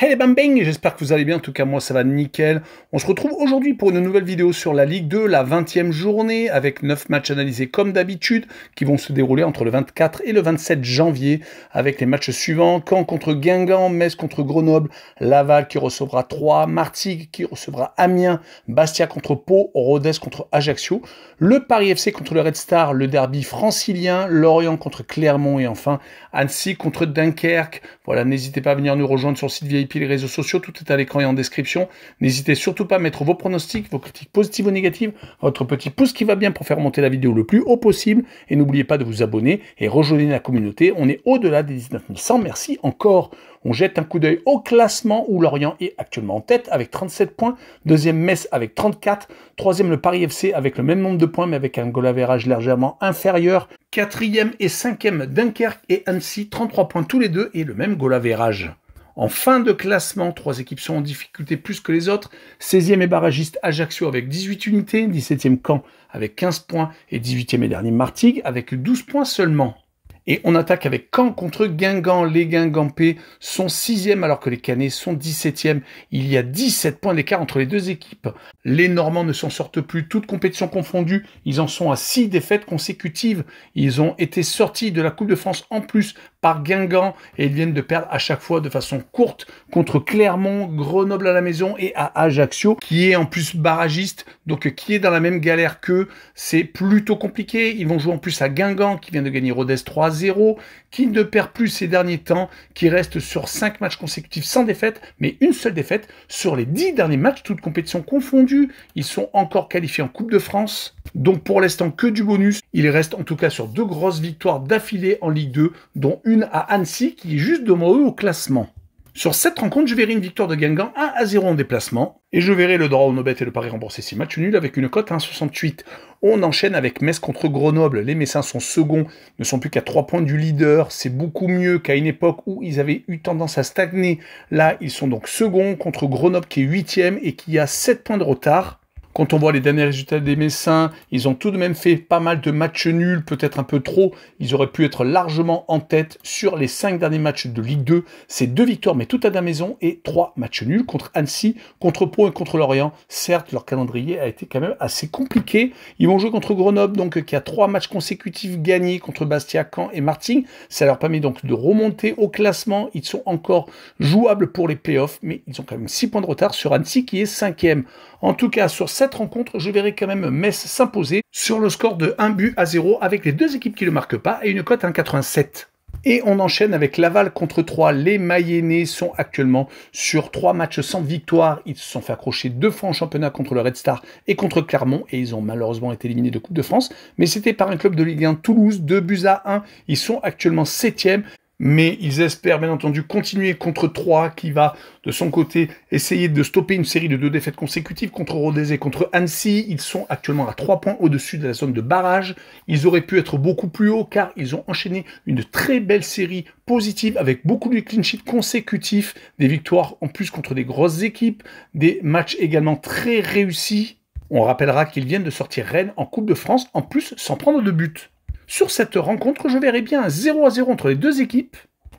Hey bam bang, j'espère que vous allez bien, en tout cas moi ça va nickel. On se retrouve aujourd'hui pour une nouvelle vidéo sur la Ligue 2, la 20e journée, avec 9 matchs analysés comme d'habitude, qui vont se dérouler entre le 24 et le 27 janvier, avec les matchs suivants: Caen contre Guingamp, Metz contre Grenoble, Laval qui recevra Troyes, Martigues qui recevra Amiens, Bastia contre Pau, Rodez contre Ajaccio, le Paris FC contre le Red Star, le derby francilien, Lorient contre Clermont et enfin Annecy contre Dunkerque. Voilà, n'hésitez pas à venir nous rejoindre sur le site VIP, les réseaux sociaux, tout est à l'écran et en description. N'hésitez surtout pas à mettre vos pronostics, vos critiques positives ou négatives, votre petit pouce qui va bien pour faire monter la vidéo le plus haut possible. Et n'oubliez pas de vous abonner et rejoindre la communauté. On est au-delà des 19 100. Merci encore. On jette un coup d'œil au classement où Lorient est actuellement en tête avec 37 points. Deuxième, Metz avec 34. Troisième, le Paris FC avec le même nombre de points mais avec un goal average légèrement inférieur. Quatrième et cinquième, Dunkerque et Annecy, 33 points tous les deux et le même goal average. En fin de classement, 3 équipes sont en difficulté plus que les autres. 16e et barragiste Ajaccio avec 18 unités, 17e Caen avec 15 points et 18e et dernier Martigues avec 12 points seulement. Et on attaque avec Caen contre Guingamp. Les Guingampais sont 6e alors que les Cannais sont 17e. Il y a 17 points d'écart entre les deux équipes. Les Normands ne s'en sortent plus, toutes compétitions confondues. Ils en sont à 6 défaites consécutives. Ils ont été sortis de la Coupe de France en plus par Guingamp et ils viennent de perdre à chaque fois de façon courte contre Clermont, Grenoble à la maison et à Ajaccio, qui est en plus barragiste, donc qui est dans la même galère qu'eux. C'est plutôt compliqué. Ils vont jouer en plus à Guingamp qui vient de gagner Rodez 3-0, qui ne perd plus ces derniers temps, qui reste sur 5 matchs consécutifs sans défaite, mais une seule défaite sur les 10 derniers matchs, toutes compétitions confondues. Ils sont encore qualifiés en Coupe de France. Donc pour l'instant que du bonus. Il reste en tout cas sur 2 grosses victoires d'affilée en Ligue 2, dont une à Annecy qui est juste devant eux au classement. Sur cette rencontre, je verrai une victoire de Guingamp 1-0 en déplacement, et je verrai le draw au no-bet et le pari remboursé 6 matchs nuls avec une cote à 1,68. On enchaîne avec Metz contre Grenoble. Les Messins sont seconds, ne sont plus qu'à 3 points du leader. C'est beaucoup mieux qu'à une époque où ils avaient eu tendance à stagner. Là, ils sont donc seconds contre Grenoble qui est 8e et qui a 7 points de retard. Quand on voit les derniers résultats des Messins, ils ont tout de même fait pas mal de matchs nuls, peut-être un peu trop. Ils auraient pu être largement en tête sur les 5 derniers matchs de Ligue 2. C'est 2 victoires, mais toutes à la maison, et 3 matchs nuls contre Annecy, contre Pau et contre Lorient. Certes, leur calendrier a été quand même assez compliqué. Ils vont jouer contre Grenoble, donc qui a 3 matchs consécutifs gagnés contre Bastia, Caen et Martigues. Ça leur permet donc de remonter au classement. Ils sont encore jouables pour les playoffs, mais ils ont quand même 6 points de retard sur Annecy qui est 5e. En tout cas, sur cette rencontre, je verrai quand même Metz s'imposer sur le score de 1-0 avec les deux équipes qui ne le marquent pas et une cote à 1,87. Et on enchaîne avec Laval contre Troyes. Les Mayennais sont actuellement sur 3 matchs sans victoire. Ils se sont fait accrocher 2 fois en championnat contre le Red Star et contre Clermont. Et ils ont malheureusement été éliminés de Coupe de France. Mais c'était par un club de Ligue 1 Toulouse, 2-1. Ils sont actuellement 7e. Mais ils espèrent bien entendu continuer contre Troyes qui va de son côté essayer de stopper une série de 2 défaites consécutives contre Rodez et contre Annecy. Ils sont actuellement à 3 points au-dessus de la zone de barrage. Ils auraient pu être beaucoup plus hauts car ils ont enchaîné une très belle série positive avec beaucoup de clean sheets consécutifs, des victoires en plus contre des grosses équipes, des matchs également très réussis. On rappellera qu'ils viennent de sortir Rennes en Coupe de France, en plus sans prendre de but. Sur cette rencontre, je verrai bien un 0-0 entre les deux équipes.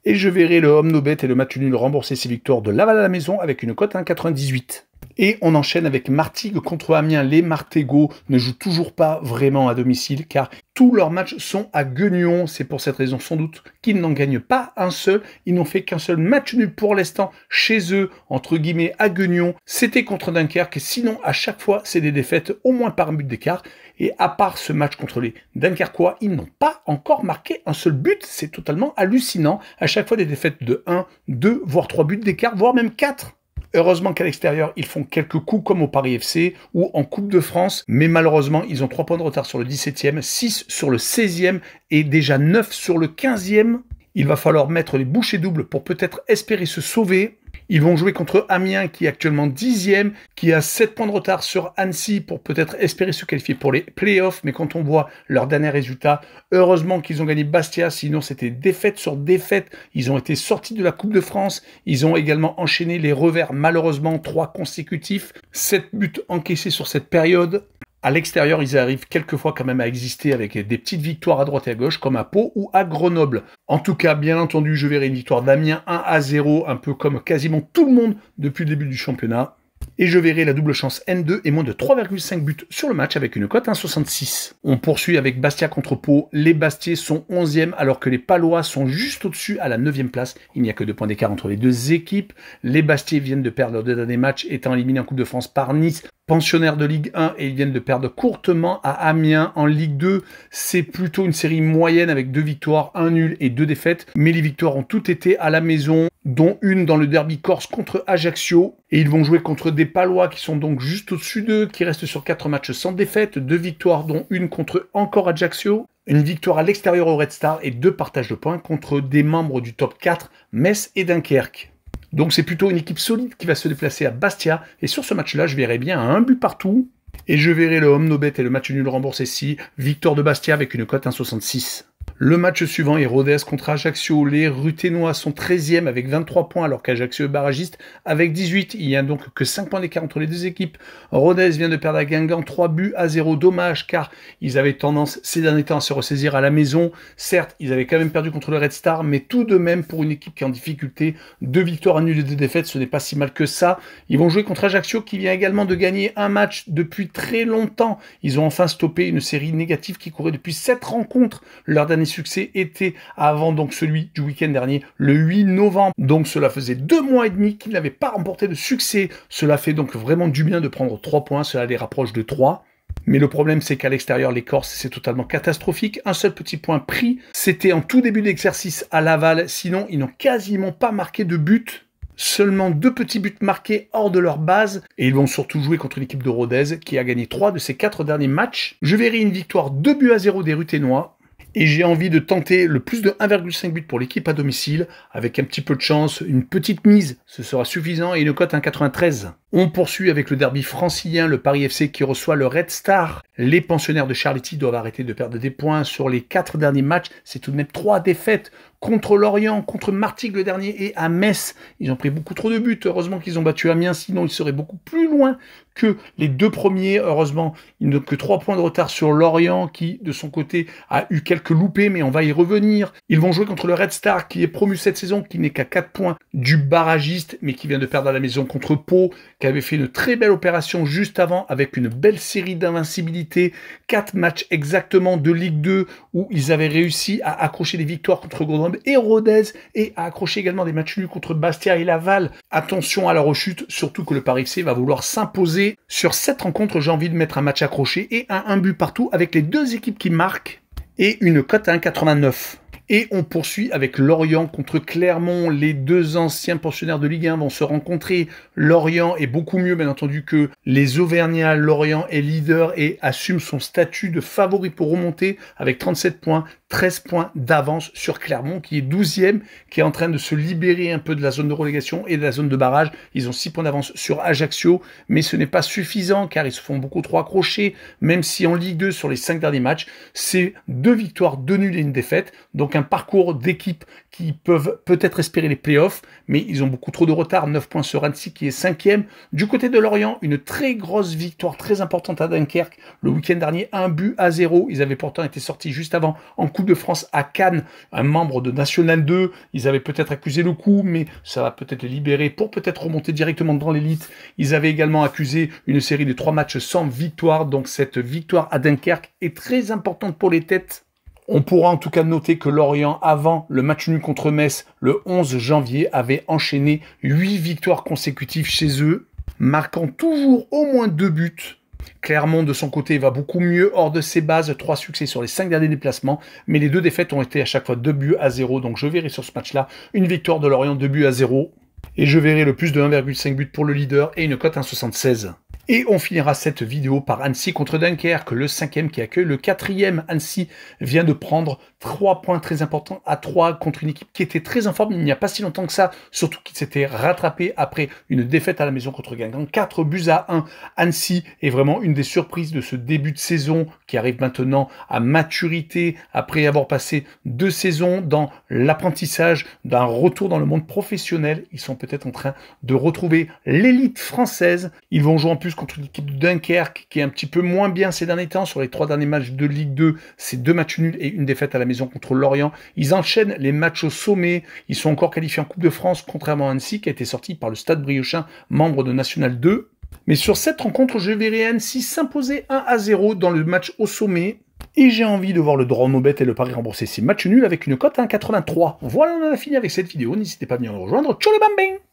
Et je verrai le home no bet et le match nul rembourser ses victoires de Laval à la maison avec une cote à 1,98. Et on enchaîne avec Martigues contre Amiens. Les Martégots ne jouent toujours pas vraiment à domicile car tous leurs matchs sont à Guignon. C'est pour cette raison sans doute qu'ils n'en gagnent pas un seul. Ils n'ont fait qu'un seul match nul pour l'instant chez eux, entre guillemets, à Guignon. C'était contre Dunkerque. Sinon, à chaque fois, c'est des défaites au moins par un but d'écart. Et à part ce match contre les Dunkerquois, ils n'ont pas encore marqué un seul but. C'est totalement hallucinant. À chaque fois, des défaites de 1, 2, voire 3 buts d'écart, voire même 4. Heureusement qu'à l'extérieur, ils font quelques coups comme au Paris FC ou en Coupe de France, mais malheureusement, ils ont 3 points de retard sur le 17e, 6 sur le 16e et déjà 9 sur le 15e. Il va falloir mettre les bouchées doubles pour peut-être espérer se sauver. Ils vont jouer contre Amiens qui est actuellement 10e, qui a 7 points de retard sur Annecy pour peut-être espérer se qualifier pour les playoffs. Mais quand on voit leurs derniers résultats, heureusement qu'ils ont gagné Bastia, sinon c'était défaite sur défaite. Ils ont été sortis de la Coupe de France. Ils ont également enchaîné les revers, malheureusement 3 consécutifs. 7 buts encaissés sur cette période. À l'extérieur, ils arrivent quelquefois quand même à exister avec des petites victoires à droite et à gauche, comme à Pau ou à Grenoble. En tout cas, bien entendu, je verrai une victoire d'Amiens 1-0, un peu comme quasiment tout le monde depuis le début du championnat. Et je verrai la double chance N2 et moins de 3,5 buts sur le match avec une cote 1,66. On poursuit avec Bastia contre Pau. Les Bastiais sont 11e alors que les Palois sont juste au-dessus à la 9e place. Il n'y a que 2 points d'écart entre les deux équipes. Les Bastiais viennent de perdre leurs 2 derniers matchs étant éliminés en Coupe de France par Nice, pensionnaires de Ligue 1, et ils viennent de perdre courtement à Amiens en Ligue 2. C'est plutôt une série moyenne avec 2 victoires, 1 nul et 2 défaites. Mais les victoires ont toutes été à la maison, dont une dans le derby corse contre Ajaccio. Et ils vont jouer contre des Palois qui sont donc juste au-dessus d'eux, qui restent sur 4 matchs sans défaite, 2 victoires dont une contre encore Ajaccio, une victoire à l'extérieur au Red Star et 2 partages de points contre des membres du top 4, Metz et Dunkerque. Donc c'est plutôt une équipe solide qui va se déplacer à Bastia, et sur ce match-là, je verrai bien un but partout, et je verrai le home no bet et le match nul remboursé si, victoire de Bastia avec une cote 1,66. Le match suivant est Rodez contre Ajaccio. Les Ruténois sont 13e avec 23 points alors qu'Ajaccio est barragiste avec 18. Il n'y a donc que 5 points d'écart entre les deux équipes. Rodez vient de perdre à Guingamp 3-0. Dommage car ils avaient tendance ces derniers temps à se ressaisir à la maison. Certes, ils avaient quand même perdu contre le Red Star, mais tout de même pour une équipe qui est en difficulté, 2 victoires, 1 nul et 2 défaites, ce n'est pas si mal que ça. Ils vont jouer contre Ajaccio qui vient également de gagner un match depuis très longtemps. Ils ont enfin stoppé une série négative qui courait depuis 7 rencontres. Leur dernier succès était avant donc celui du week-end dernier, le 8 novembre. Donc cela faisait 2 mois et demi qu'ils n'avaient pas remporté de succès. Cela fait donc vraiment du bien de prendre 3 points, cela les rapproche de 3. Mais le problème, c'est qu'à l'extérieur, les Corses, c'est totalement catastrophique. Un seul petit point pris, c'était en tout début d'exercice à Laval. Sinon, ils n'ont quasiment pas marqué de but. Seulement 2 petits buts marqués hors de leur base. Et ils vont surtout jouer contre l'équipe de Rodez, qui a gagné 3 de ses 4 derniers matchs. Je verrai une victoire 2-0 des Ruténois. Et j'ai envie de tenter le plus de 1,5 but pour l'équipe à domicile, avec un petit peu de chance, une petite mise, ce sera suffisant, et une cote 1,93. On poursuit avec le derby francilien, le Paris FC qui reçoit le Red Star. Les pensionnaires de Charletti doivent arrêter de perdre des points sur les 4 derniers matchs. C'est tout de même 3 défaites contre Lorient, contre Martigues le dernier et à Metz. Ils ont pris beaucoup trop de buts. Heureusement qu'ils ont battu Amiens, sinon ils seraient beaucoup plus loin que les 2 premiers. Heureusement, ils n'ont que 3 points de retard sur Lorient qui, de son côté, a eu quelques loupés, mais on va y revenir. Ils vont jouer contre le Red Star qui est promu cette saison, qui n'est qu'à 4 points du barragiste, mais qui vient de perdre à la maison contre Pau, qui avait fait une très belle opération juste avant avec une belle série d'invincibilité, 4 matchs exactement de Ligue 2 où ils avaient réussi à accrocher des victoires contre Grenoble et Rodez et à accrocher également des matchs nuls contre Bastia et Laval. Attention à la rechute, surtout que le Paris FC va vouloir s'imposer. Sur cette rencontre, j'ai envie de mettre un match accroché et un but partout avec les 2 équipes qui marquent et une cote à 1,89. Et on poursuit avec Lorient contre Clermont. Les 2 anciens pensionnaires de Ligue 1 vont se rencontrer. Lorient est beaucoup mieux, bien entendu, que les Auvergnats. Lorient est leader et assume son statut de favori pour remonter avec 37 points, 13 points d'avance sur Clermont, qui est 12e, qui est en train de se libérer un peu de la zone de relégation et de la zone de barrage. Ils ont 6 points d'avance sur Ajaccio, mais ce n'est pas suffisant car ils se font beaucoup trop accrocher, même si en Ligue 2, sur les 5 derniers matchs, c'est 2 victoires, 2 nuls et une défaite. Donc un parcours d'équipes qui peuvent peut-être espérer les playoffs, mais ils ont beaucoup trop de retard, 9 points sur Annecy qui est 5e. Du côté de Lorient, une très grosse victoire, très importante à Dunkerque, le week-end dernier, 1-0. Ils avaient pourtant été sortis juste avant en Coupe de France à Cannes, un membre de National 2. Ils avaient peut-être accusé le coup, mais ça va peut-être les libérer pour peut-être remonter directement dans l'élite. Ils avaient également accusé une série de 3 matchs sans victoire, donc cette victoire à Dunkerque est très importante pour les têtes. On pourra en tout cas noter que Lorient, avant le match nul contre Metz, le 11 janvier, avait enchaîné 8 victoires consécutives chez eux, marquant toujours au moins 2 buts. Clermont, de son côté, va beaucoup mieux hors de ses bases, 3 succès sur les 5 derniers déplacements, mais les 2 défaites ont été à chaque fois 2-0, donc je verrai sur ce match-là une victoire de Lorient 2-0, et je verrai le plus de 1,5 but pour le leader et une cote 1,76. Et on finira cette vidéo par Annecy contre Dunkerque, le 5e qui accueille le 4e. Annecy vient de prendre 3 points très importants à 3 contre une équipe qui était très en forme il n'y a pas si longtemps que ça, surtout qu'il s'était rattrapé après une défaite à la maison contre Guingamp, 4-1. Annecy est vraiment une des surprises de ce début de saison qui arrive maintenant à maturité après avoir passé 2 saisons dans l'apprentissage d'un retour dans le monde professionnel. Ils sont peut-être en train de retrouver l'élite française. Ils vont jouer en plus contre l'équipe de Dunkerque, qui est un petit peu moins bien ces derniers temps. Sur les 3 derniers matchs de Ligue 2, c'est 2 matchs nuls et une défaite à la maison contre Lorient. Ils enchaînent les matchs au sommet. Ils sont encore qualifiés en Coupe de France, contrairement à Annecy, qui a été sorti par le Stade Briochin, membre de National 2. Mais sur cette rencontre, je verrai Annecy s'imposer 1-0 dans le match au sommet. Et j'ai envie de voir le draw no bet et le pari remboursé ces matchs nuls avec une cote à 1,83. Voilà, on en a fini avec cette vidéo. N'hésitez pas à venir nous rejoindre. Ciao les bambins!